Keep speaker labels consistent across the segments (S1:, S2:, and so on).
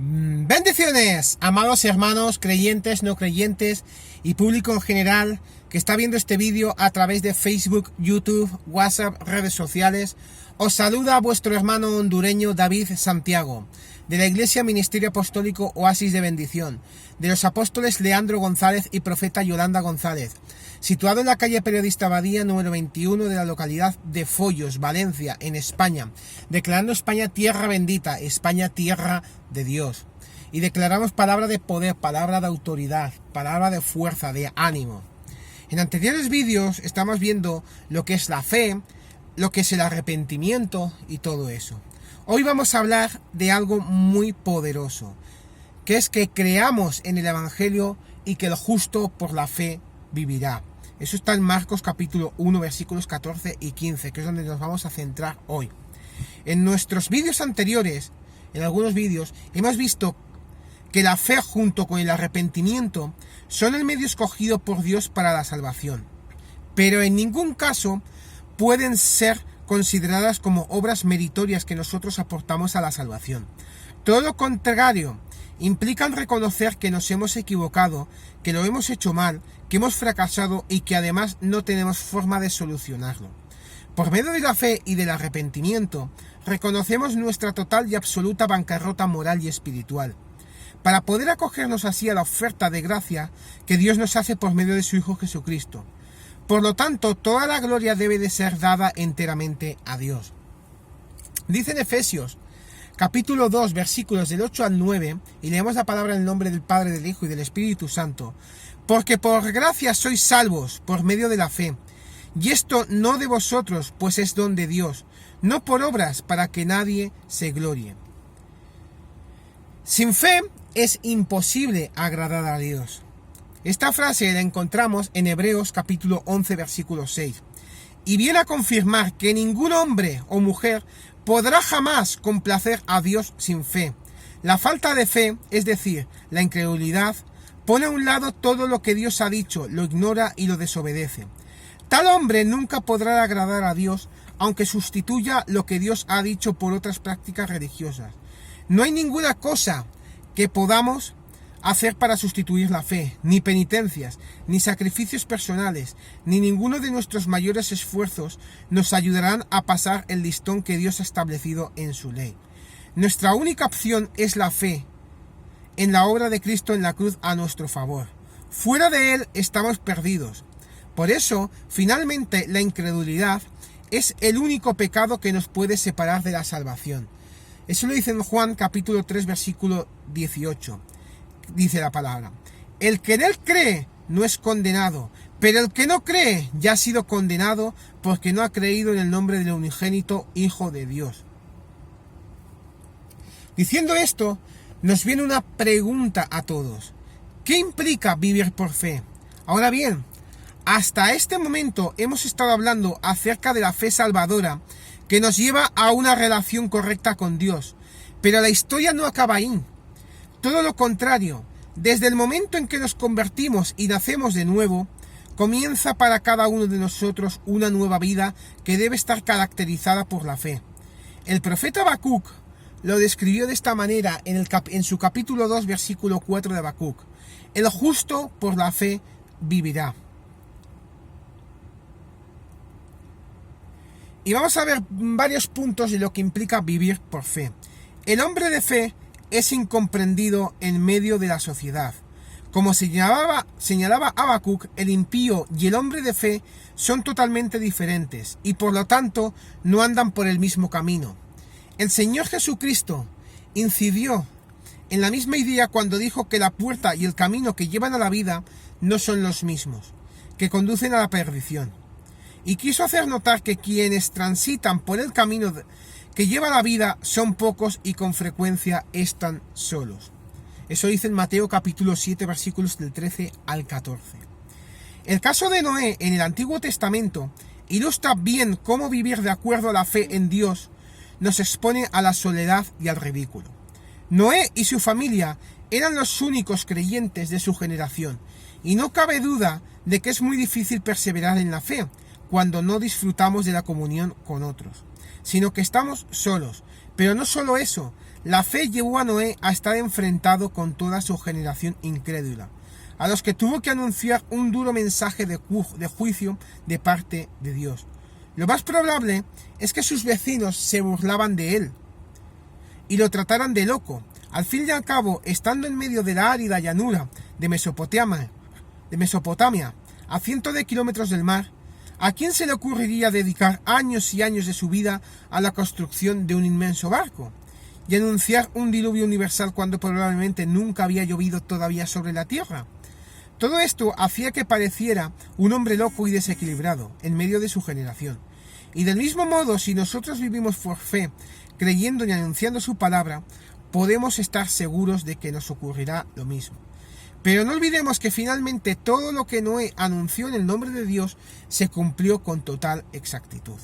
S1: Bendiciones, amados hermanos, creyentes, no creyentes y público en general que está viendo este vídeo a través de Facebook, YouTube, WhatsApp, redes sociales. Os saluda vuestro hermano hondureño David Santiago, de la Iglesia Ministerio Apostólico Oasis de Bendición, de los apóstoles Leandro González y profeta Yolanda González, situado en la calle Periodista Abadía número 21 de la localidad de Follos, Valencia, en España, declarando España tierra bendita, España tierra de Dios. Y declaramos palabra de poder, palabra de autoridad, palabra de fuerza, de ánimo. En anteriores vídeos estamos viendo lo que es la fe, lo que es el arrepentimiento y todo eso. Hoy vamos a hablar de algo muy poderoso, que es que creamos en el Evangelio y que el justo por la fe vivirá. Eso está en Marcos capítulo 1, versículos 14 y 15, que es donde nos vamos a centrar hoy. En nuestros vídeos anteriores, en algunos vídeos, hemos visto que la fe junto con el arrepentimiento son el medio escogido por Dios para la salvación, pero en ningún caso pueden ser consideradas como obras meritorias que nosotros aportamos a la salvación. Todo lo contrario, implican reconocer que nos hemos equivocado, que lo hemos hecho mal, que hemos fracasado y que además no tenemos forma de solucionarlo. Por medio de la fe y del arrepentimiento, reconocemos nuestra total y absoluta bancarrota moral y espiritual, para poder acogernos así a la oferta de gracia que Dios nos hace por medio de su Hijo Jesucristo. Por lo tanto, toda la gloria debe de ser dada enteramente a Dios. Dice en Efesios, capítulo 2, versículos del 8 al 9, y leemos la palabra en el nombre del Padre, del Hijo y del Espíritu Santo. Porque por gracia sois salvos, por medio de la fe. Y esto no de vosotros, pues es don de Dios, no por obras, para que nadie se glorie. Sin fe es imposible agradar a Dios. Esta frase la encontramos en Hebreos capítulo 11, versículo 6. Y viene a confirmar que ningún hombre o mujer podrá jamás complacer a Dios sin fe. La falta de fe, es decir, la incredulidad, pone a un lado todo lo que Dios ha dicho, lo ignora y lo desobedece. Tal hombre nunca podrá agradar a Dios, aunque sustituya lo que Dios ha dicho por otras prácticas religiosas. No hay ninguna cosa que podamos hacer para sustituir la fe, ni penitencias, ni sacrificios personales, ni ninguno de nuestros mayores esfuerzos nos ayudarán a pasar el listón que Dios ha establecido en su ley. Nuestra única opción es la fe en la obra de Cristo en la cruz a nuestro favor. Fuera de Él estamos perdidos. Por eso, finalmente, la incredulidad es el único pecado que nos puede separar de la salvación. Eso lo dice en Juan capítulo 3, versículo 18. Dice la palabra: el que en Él cree no es condenado, pero el que no cree ya ha sido condenado porque no ha creído en el nombre del unigénito Hijo de Dios. Diciendo esto, nos viene una pregunta a todos. ¿Qué implica vivir por fe? Ahora bien, hasta este momento hemos estado hablando acerca de la fe salvadora que nos lleva a una relación correcta con Dios. Pero la historia no acaba ahí. Todo lo contrario, desde el momento en que nos convertimos y nacemos de nuevo, comienza para cada uno de nosotros una nueva vida que debe estar caracterizada por la fe. El profeta Habacuc lo describió de esta manera en su capítulo 2, versículo 4 de Habacuc. El justo por la fe vivirá. Y vamos a ver varios puntos de lo que implica vivir por fe. El hombre de fe es incomprendido en medio de la sociedad. Como señalaba Habacuc, el impío y el hombre de fe son totalmente diferentes y por lo tanto no andan por el mismo camino. El Señor Jesucristo incidió en la misma idea cuando dijo que la puerta y el camino que llevan a la vida no son los mismos, que conducen a la perdición. Y quiso hacer notar que quienes transitan por el camino que lleva a la vida son pocos y con frecuencia están solos. Eso dice en Mateo capítulo 7, versículos del 13 al 14. El caso de Noé en el Antiguo Testamento ilustra bien cómo vivir de acuerdo a la fe en Dios nos expone a la soledad y al ridículo. Noé y su familia eran los únicos creyentes de su generación, y no cabe duda de que es muy difícil perseverar en la fe cuando no disfrutamos de la comunión con otros, sino que estamos solos. Pero no solo eso, La fe llevó a Noé a estar enfrentado con toda su generación incrédula, a los que tuvo que anunciar un duro mensaje de juicio de parte de Dios. Lo más probable es que sus vecinos se burlaban de él y lo trataran de loco. Al fin y al cabo, estando en medio de la árida llanura de Mesopotamia, a cientos de kilómetros del mar, ¿a quién se le ocurriría dedicar años y años de su vida a la construcción de un inmenso barco y anunciar un diluvio universal cuando probablemente nunca había llovido todavía sobre la tierra? Todo esto hacía que pareciera un hombre loco y desequilibrado en medio de su generación. Y del mismo modo, si nosotros vivimos por fe, creyendo y anunciando su palabra, podemos estar seguros de que nos ocurrirá lo mismo. Pero no olvidemos que finalmente todo lo que Noé anunció en el nombre de Dios se cumplió con total exactitud.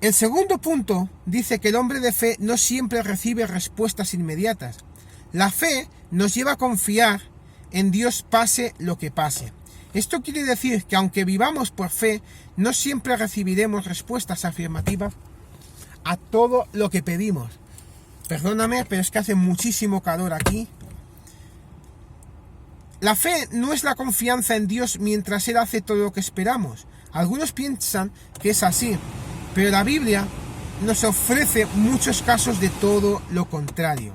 S1: El segundo punto dice que el hombre de fe no siempre recibe respuestas inmediatas. La fe nos lleva a confiar en Dios pase lo que pase. Esto quiere decir que aunque vivamos por fe, no siempre recibiremos respuestas afirmativas a todo lo que pedimos. Perdóname, pero es que hace muchísimo calor aquí. La fe no es la confianza en Dios mientras Él hace todo lo que esperamos. Algunos piensan que es así, pero la Biblia nos ofrece muchos casos de todo lo contrario.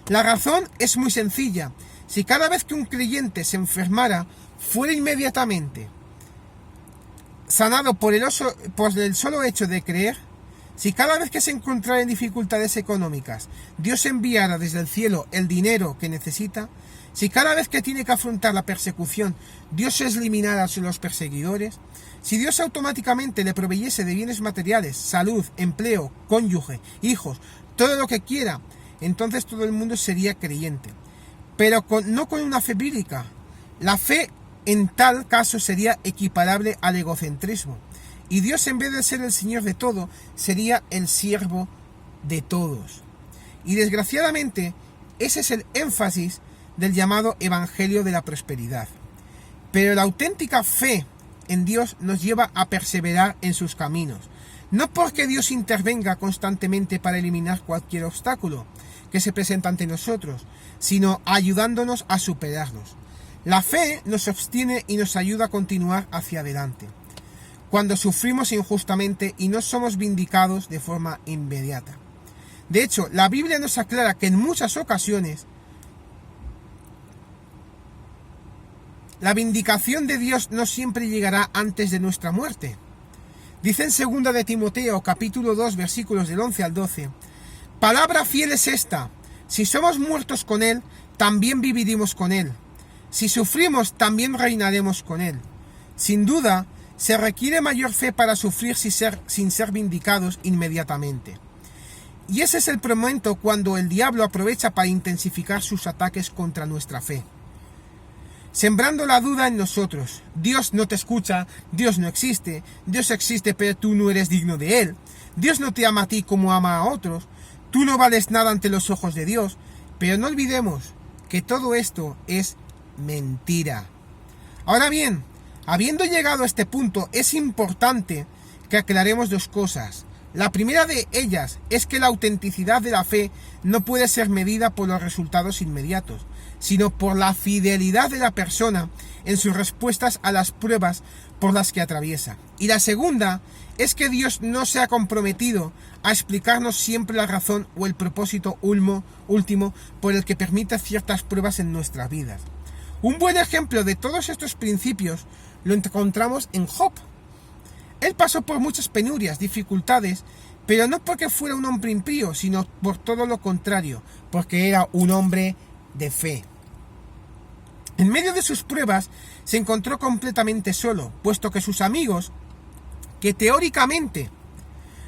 S1: La razón es muy sencilla. Si cada vez que un creyente se enfermara, fuera inmediatamente sanado por el solo hecho de creer, si cada vez que se encontrara en dificultades económicas, Dios enviara desde el cielo el dinero que necesita, si cada vez que tiene que afrontar la persecución, Dios eliminara a los perseguidores, si Dios automáticamente le proveyese de bienes materiales, salud, empleo, cónyuge, hijos, todo lo que quiera, entonces todo el mundo sería creyente. Pero no con una fe bíblica. La fe en tal caso sería equiparable al egocentrismo. Y Dios, en vez de ser el Señor de todo, sería el siervo de todos. Y desgraciadamente, ese es el énfasis del llamado Evangelio de la Prosperidad. Pero la auténtica fe en Dios nos lleva a perseverar en sus caminos. No porque Dios intervenga constantemente para eliminar cualquier obstáculo que se presenta ante nosotros, sino ayudándonos a superarlos. La fe nos sostiene y nos ayuda a continuar hacia adelante cuando sufrimos injustamente y no somos vindicados de forma inmediata. De hecho, la Biblia nos aclara que en muchas ocasiones la vindicación de Dios no siempre llegará antes de nuestra muerte. Dice en 2 de Timoteo, capítulo 2, versículos del 11 al 12, «Palabra fiel es esta, si somos muertos con Él, también viviremos con Él. Si sufrimos, también reinaremos con Él». Sin duda, se requiere mayor fe para sufrir sin ser vindicados inmediatamente. Y ese es el momento cuando el diablo aprovecha para intensificar sus ataques contra nuestra fe, sembrando la duda en nosotros. Dios no te escucha, Dios no existe, Dios existe pero tú no eres digno de Él, Dios no te ama a ti como ama a otros, tú no vales nada ante los ojos de Dios. Pero no olvidemos que todo esto es mentira. Ahora bien, habiendo llegado a este punto, es importante que aclaremos dos cosas. La primera de ellas es que la autenticidad de la fe no puede ser medida por los resultados inmediatos, sino por la fidelidad de la persona en sus respuestas a las pruebas por las que atraviesa. Y la segunda es que Dios no se ha comprometido a explicarnos siempre la razón o el propósito último por el que permite ciertas pruebas en nuestras vidas. Un buen ejemplo de todos estos principios lo encontramos en Job. Él pasó por muchas penurias, dificultades, pero no porque fuera un hombre impío, sino por todo lo contrario, porque era un hombre de fe. En medio de sus pruebas se encontró completamente solo, puesto que sus amigos, que teóricamente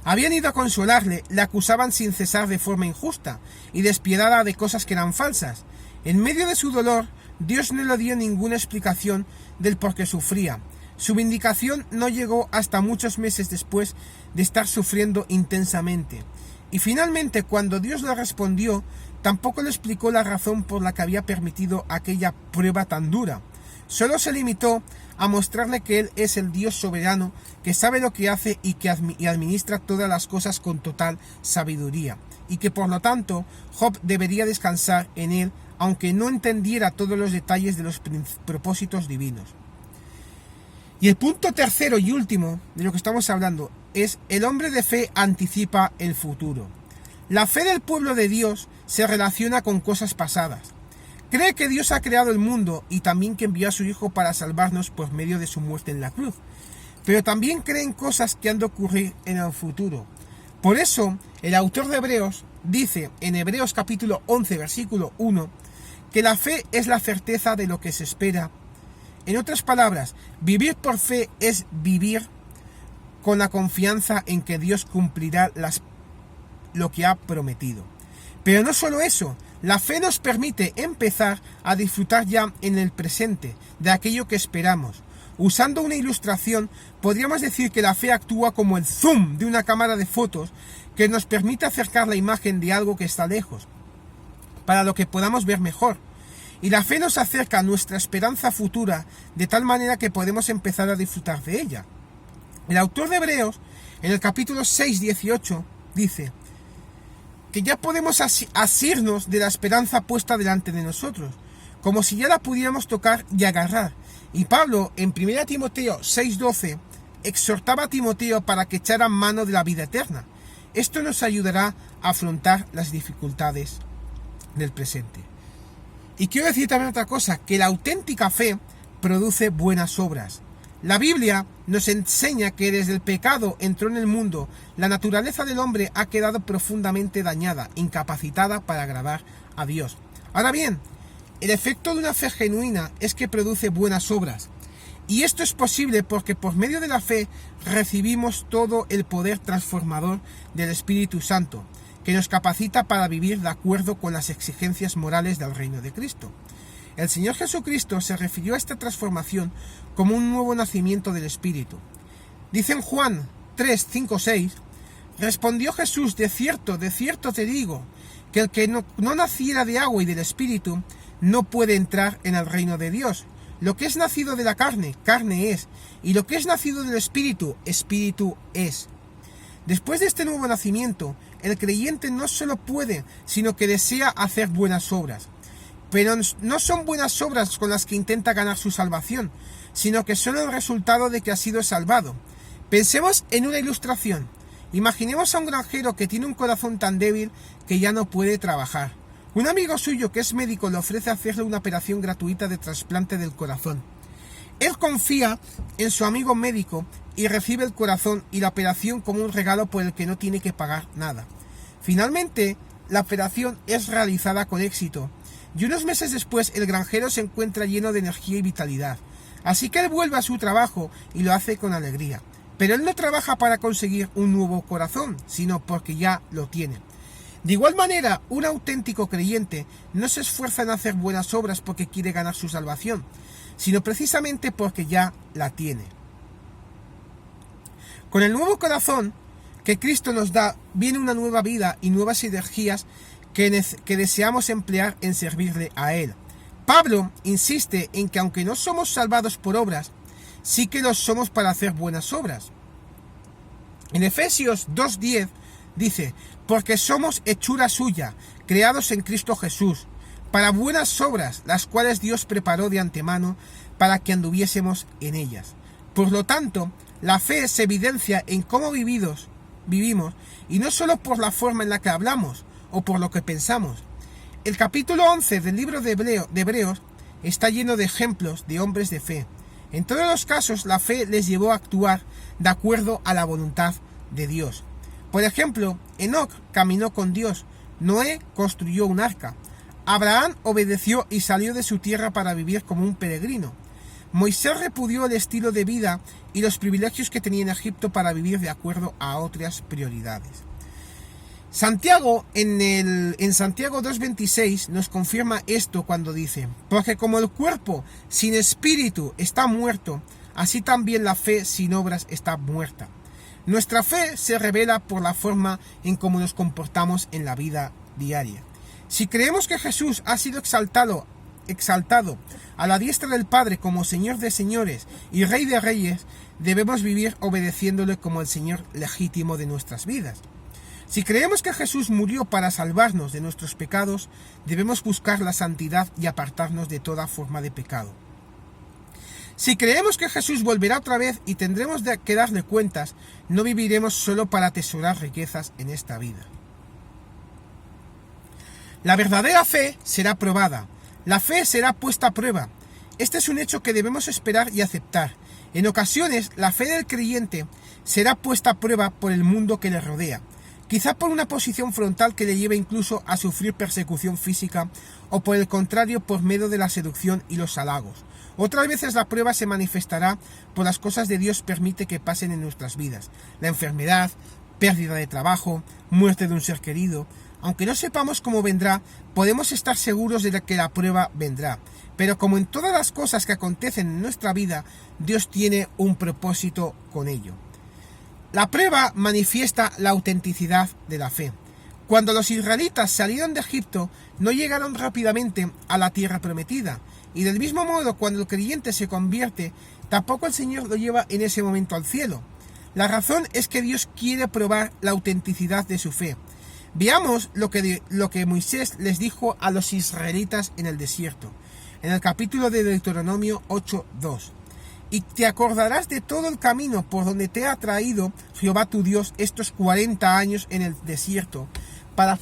S1: habían ido a consolarle, le acusaban sin cesar de forma injusta y despiadada de cosas que eran falsas. En medio de su dolor, Dios no le dio ninguna explicación del por qué sufría. Su vindicación no llegó hasta muchos meses después de estar sufriendo intensamente. Y finalmente, cuando Dios le respondió, tampoco le explicó la razón por la que había permitido aquella prueba tan dura. Solo se limitó a mostrarle que Él es el Dios soberano, que sabe lo que hace y que administra todas las cosas con total sabiduría. y que por lo tanto Job debería descansar en él, aunque no entendiera todos los detalles de los propósitos divinos. Y el punto tercero y último de lo que estamos hablando es: el hombre de fe anticipa el futuro. La fe del pueblo de Dios se relaciona con cosas pasadas. Cree que Dios ha creado el mundo y también que envió a su Hijo para salvarnos por medio de su muerte en la cruz. Pero también cree en cosas que han de ocurrir en el futuro. Por eso, el autor de Hebreos dice en Hebreos capítulo 11, versículo 1, que la fe es la certeza de lo que se espera. En otras palabras, vivir por fe es vivir con la confianza en que Dios cumplirá lo que ha prometido. Pero no solo eso, la fe nos permite empezar a disfrutar ya en el presente de aquello que esperamos. Usando una ilustración, podríamos decir que la fe actúa como el zoom de una cámara de fotos que nos permite acercar la imagen de algo que está lejos, para lo que podamos ver mejor. Y la fe nos acerca a nuestra esperanza futura de tal manera que podemos empezar a disfrutar de ella. El autor de Hebreos, en el capítulo 6, 18, dice que ya podemos asirnos de la esperanza puesta delante de nosotros, como si ya la pudiéramos tocar y agarrar. Y Pablo, en 1 Timoteo 6:12, exhortaba a Timoteo para que echara mano de la vida eterna. Esto nos ayudará a afrontar las dificultades del presente. Y quiero decir también otra cosa, que la auténtica fe produce buenas obras. La Biblia nos enseña que desde el pecado entró en el mundo, la naturaleza del hombre ha quedado profundamente dañada, incapacitada para agradar a Dios. Ahora bien, el efecto de una fe genuina es que produce buenas obras. Y esto es posible porque por medio de la fe recibimos todo el poder transformador del Espíritu Santo, que nos capacita para vivir de acuerdo con las exigencias morales del reino de Cristo. El Señor Jesucristo se refirió a esta transformación como un nuevo nacimiento del Espíritu. Dice en Juan 3, 5, 6, respondió Jesús: de cierto te digo, que el que no naciera de agua y del Espíritu no puede entrar en el reino de Dios. Lo que es nacido de la carne, carne es, y lo que es nacido del Espíritu, Espíritu es. Después de este nuevo nacimiento, el creyente no solo puede, sino que desea hacer buenas obras. Pero no son buenas obras con las que intenta ganar su salvación, sino que son el resultado de que ha sido salvado. Pensemos en una ilustración. Imaginemos a un granjero que tiene un corazón tan débil que ya no puede trabajar. Un amigo suyo que es médico le ofrece hacerle una operación gratuita de trasplante del corazón. Él confía en su amigo médico y recibe el corazón y la operación como un regalo por el que no tiene que pagar nada. Finalmente, la operación es realizada con éxito. Y unos meses después el granjero se encuentra lleno de energía y vitalidad. Así que él vuelve a su trabajo y lo hace con alegría. Pero él no trabaja para conseguir un nuevo corazón, sino porque ya lo tiene. De igual manera, un auténtico creyente no se esfuerza en hacer buenas obras porque quiere ganar su salvación, sino precisamente porque ya la tiene. Con el nuevo corazón que Cristo nos da, viene una nueva vida y nuevas energías que deseamos emplear en servirle a Él. Pablo insiste en que aunque no somos salvados por obras, sí que lo somos para hacer buenas obras. En Efesios 2:10 dice: porque somos hechura suya, creados en Cristo Jesús, para buenas obras, las cuales Dios preparó de antemano para que anduviésemos en ellas. Por lo tanto, la fe se evidencia en cómo vivimos, y no solo por la forma en la que hablamos, o por lo que pensamos. El capítulo 11 del libro de Hebreos está lleno de ejemplos de hombres de fe. En todos los casos, la fe les llevó a actuar de acuerdo a la voluntad de Dios. Por ejemplo, Enoc caminó con Dios, Noé construyó un arca, Abraham obedeció y salió de su tierra para vivir como un peregrino. Moisés repudió el estilo de vida y los privilegios que tenía en Egipto para vivir de acuerdo a otras prioridades. Santiago, en Santiago 2:26 nos confirma esto cuando dice: porque como el cuerpo sin espíritu está muerto, así también la fe sin obras está muerta. Nuestra fe se revela por la forma en cómo nos comportamos en la vida diaria. Si creemos que Jesús ha sido exaltado a la diestra del Padre como Señor de señores y Rey de reyes, debemos vivir obedeciéndole como el Señor legítimo de nuestras vidas. Si creemos que Jesús murió para salvarnos de nuestros pecados, debemos buscar la santidad y apartarnos de toda forma de pecado. Si creemos que Jesús volverá otra vez y tendremos que darle cuentas, no viviremos solo para atesorar riquezas en esta vida. La verdadera fe será probada. La fe será puesta a prueba. Este es un hecho que debemos esperar y aceptar. En ocasiones, la fe del creyente será puesta a prueba por el mundo que le rodea. Quizá por una posición frontal que le lleve incluso a sufrir persecución física, o por el contrario por medio de la seducción y los halagos. Otras veces la prueba se manifestará por las cosas que Dios permite que pasen en nuestras vidas. La enfermedad, pérdida de trabajo, muerte de un ser querido. Aunque no sepamos cómo vendrá, podemos estar seguros de que la prueba vendrá. Pero como en todas las cosas que acontecen en nuestra vida, Dios tiene un propósito con ello. La prueba manifiesta la autenticidad de la fe. Cuando los israelitas salieron de Egipto, no llegaron rápidamente a la tierra prometida. Y del mismo modo, cuando el creyente se convierte, tampoco el Señor lo lleva en ese momento al cielo. La razón es que Dios quiere probar la autenticidad de su fe. Veamos lo que Moisés les dijo a los israelitas en el desierto, en el capítulo de Deuteronomio 8:2. Y te acordarás de todo el camino por donde te ha traído Jehová tu Dios estos 40 años en el desierto, para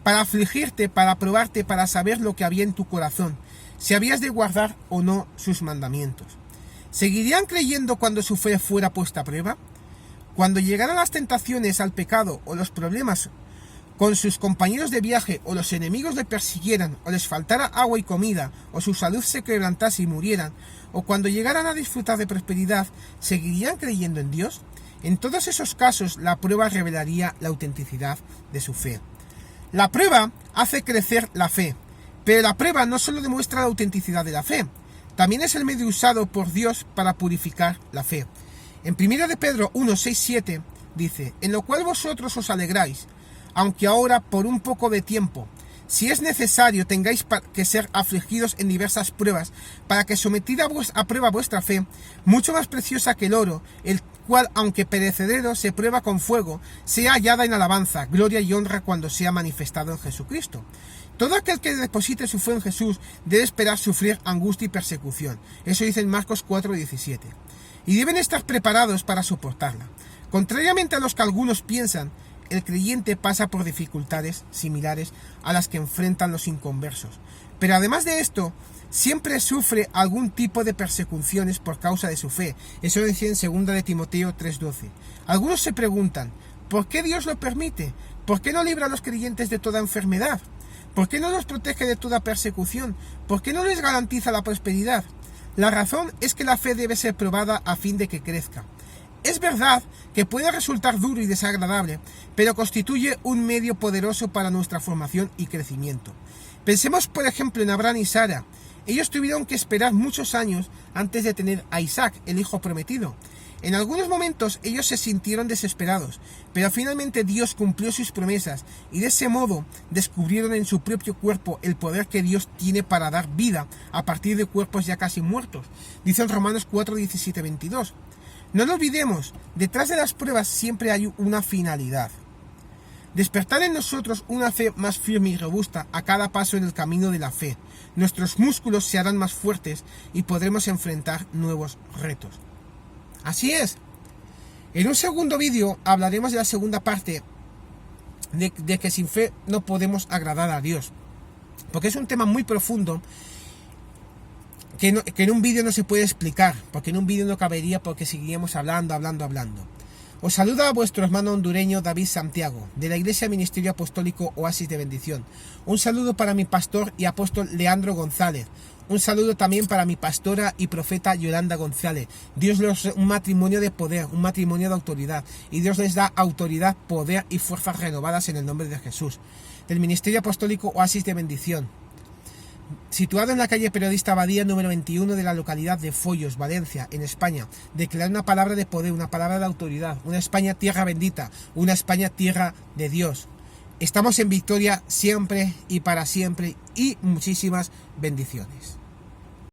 S1: afligirte, para probarte, para saber lo que había en tu corazón, si habías de guardar o no sus mandamientos. ¿Seguirían creyendo cuando su fe fuera puesta a prueba? Cuando llegaran las tentaciones al pecado o los problemas con sus compañeros de viaje o los enemigos le persiguieran o les faltara agua y comida o su salud se quebrantase y murieran, o cuando llegaran a disfrutar de prosperidad, ¿seguirían creyendo en Dios? En todos esos casos la prueba revelaría la autenticidad de su fe. La prueba hace crecer la fe, pero la prueba no solo demuestra la autenticidad de la fe, también es el medio usado por Dios para purificar la fe. En 1 de Pedro 1, 6, 7 dice: en lo cual vosotros os alegráis, aunque ahora por un poco de tiempo, si es necesario, tengáis que ser afligidos en diversas pruebas, para que sometida a prueba vuestra fe, mucho más preciosa que el oro, el cual, aunque perecedero, se prueba con fuego, sea hallada en alabanza, gloria y honra cuando sea manifestado en Jesucristo. Todo aquel que deposite su fe en Jesús debe esperar sufrir angustia y persecución. Eso dice en Marcos 4:17. Y deben estar preparados para soportarla. Contrariamente a los que algunos piensan, el creyente pasa por dificultades similares a las que enfrentan los inconversos. Pero además de esto, siempre sufre algún tipo de persecuciones por causa de su fe. Eso dice en 2 de Timoteo 3:12. Algunos se preguntan, ¿por qué Dios lo permite? ¿Por qué no libra a los creyentes de toda enfermedad? ¿Por qué no los protege de toda persecución? ¿Por qué no les garantiza la prosperidad? La razón es que la fe debe ser probada a fin de que crezca. Es verdad que puede resultar duro y desagradable, pero constituye un medio poderoso para nuestra formación y crecimiento. Pensemos, por ejemplo, en Abraham y Sara. Ellos tuvieron que esperar muchos años antes de tener a Isaac, el hijo prometido. En algunos momentos ellos se sintieron desesperados, pero finalmente Dios cumplió sus promesas y de ese modo descubrieron en su propio cuerpo el poder que Dios tiene para dar vida a partir de cuerpos ya casi muertos. Dice en Romanos 4:17-22. No lo olvidemos, detrás de las pruebas siempre hay una finalidad. Despertar en nosotros una fe más firme y robusta a cada paso en el camino de la fe. Nuestros músculos se harán más fuertes y podremos enfrentar nuevos retos. Así es. En un segundo vídeo hablaremos de la segunda parte de que sin fe no podemos agradar a Dios. Porque es un tema muy profundo que en un vídeo no se puede explicar, porque en un vídeo no cabería, porque seguiríamos hablando. Os saluda a vuestro hermano hondureño David Santiago, de la Iglesia Ministerio Apostólico Oasis de Bendición. Un saludo para mi pastor y apóstol Leandro González. Un saludo también para mi pastora y profeta Yolanda González. Dios les da un matrimonio de poder, un matrimonio de autoridad. Y Dios les da autoridad, poder y fuerzas renovadas en el nombre de Jesús. Del Ministerio Apostólico Oasis de Bendición. Situado en la calle Periodista Abadía número 21 de la localidad de Follos, Valencia, en España, declarar una palabra de poder, una palabra de autoridad, una España tierra bendita, una España tierra de Dios. Estamos en victoria siempre y para siempre y muchísimas bendiciones.